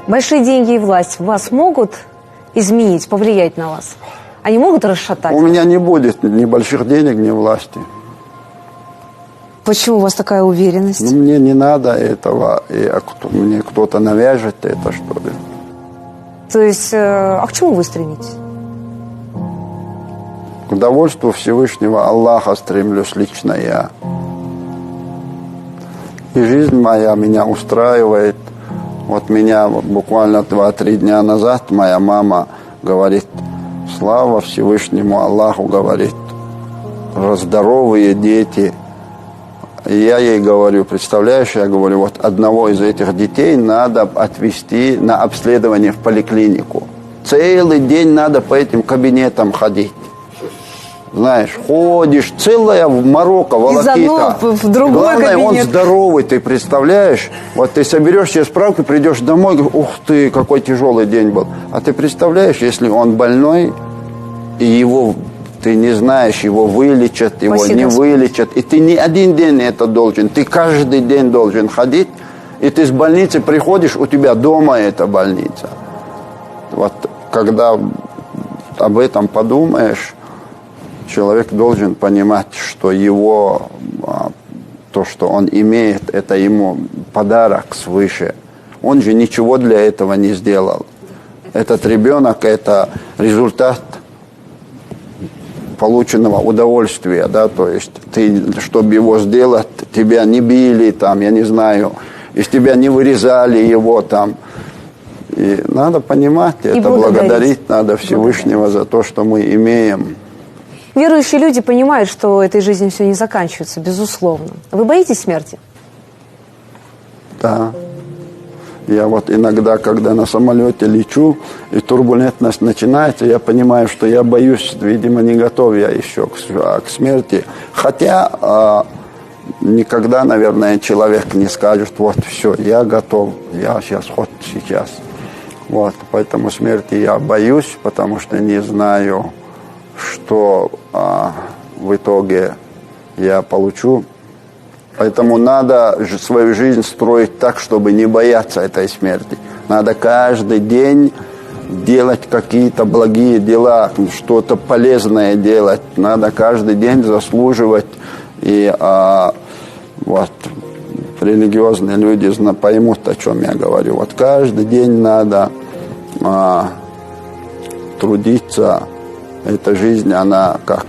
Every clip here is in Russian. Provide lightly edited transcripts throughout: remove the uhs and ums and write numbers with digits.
Большие деньги и власть вас могут изменить, повлиять на вас? Они могут расшатать? У меня не будет ни больших денег, ни власти. Почему у вас такая уверенность? Ну, мне не надо этого, мне кто-то навяжет это, что ли. То есть, а к чему вы стремитесь? К довольству Всевышнего Аллаха стремлюсь лично я. И жизнь моя меня устраивает. Вот меня буквально 2-3 дня назад моя мама говорит: слава Всевышнему Аллаху, говорит, здоровые дети. И я ей говорю, представляешь, я говорю, вот одного из этих детей надо отвезти на обследование в поликлинику. Целый день надо по этим кабинетам ходить. Знаешь, ходишь, целая в Марокко, волокита. В другой Главное, кабинет. он здоровый, ты представляешь? Вот ты соберешь себе справку, придешь домой, говоришь, ух ты, какой тяжелый день был. А ты представляешь, если он больной, и его, ты не знаешь, его вылечат, его Спасибо. не вылечат. И ты не один день это должен, ты каждый день должен ходить. И ты с больницы приходишь, у тебя дома эта больница. Вот когда об этом подумаешь, человек должен понимать, что его, то, что он имеет, это ему подарок свыше. Он же ничего для этого не сделал. Этот ребенок – это результат полученного удовольствия, да, то есть ты, чтобы его сделать, тебя не били, там, я не знаю, из тебя не вырезали его там. И надо понимать, это благодарить надо Всевышнего за то, что мы имеем. Верующие люди понимают, что этой жизнью все не заканчивается, безусловно. Вы боитесь смерти? Да. Я вот иногда, когда на самолете лечу, и турбулентность начинается, я понимаю, что я боюсь, видимо, не готов я еще к смерти. Хотя никогда, наверное, человек не скажет, вот, все, я готов, я сейчас, вот сейчас. Вот, поэтому смерти я боюсь, потому что не знаю, что в итоге я получу. Поэтому надо свою жизнь строить так, чтобы не бояться этой смерти. Надо каждый день делать какие-то благие дела, что-то полезное делать. Надо каждый день заслуживать. И вот религиозные люди поймут, о чем я говорю. Вот каждый день надо трудиться. Эта жизнь, она как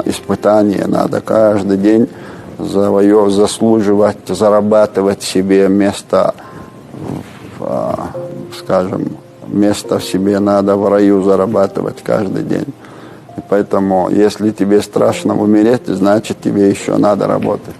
испытание. Надо каждый день заслуживать, зарабатывать себе место, скажем, место в себе надо в раю зарабатывать каждый день. И поэтому, если тебе страшно умереть, значит, тебе еще надо работать.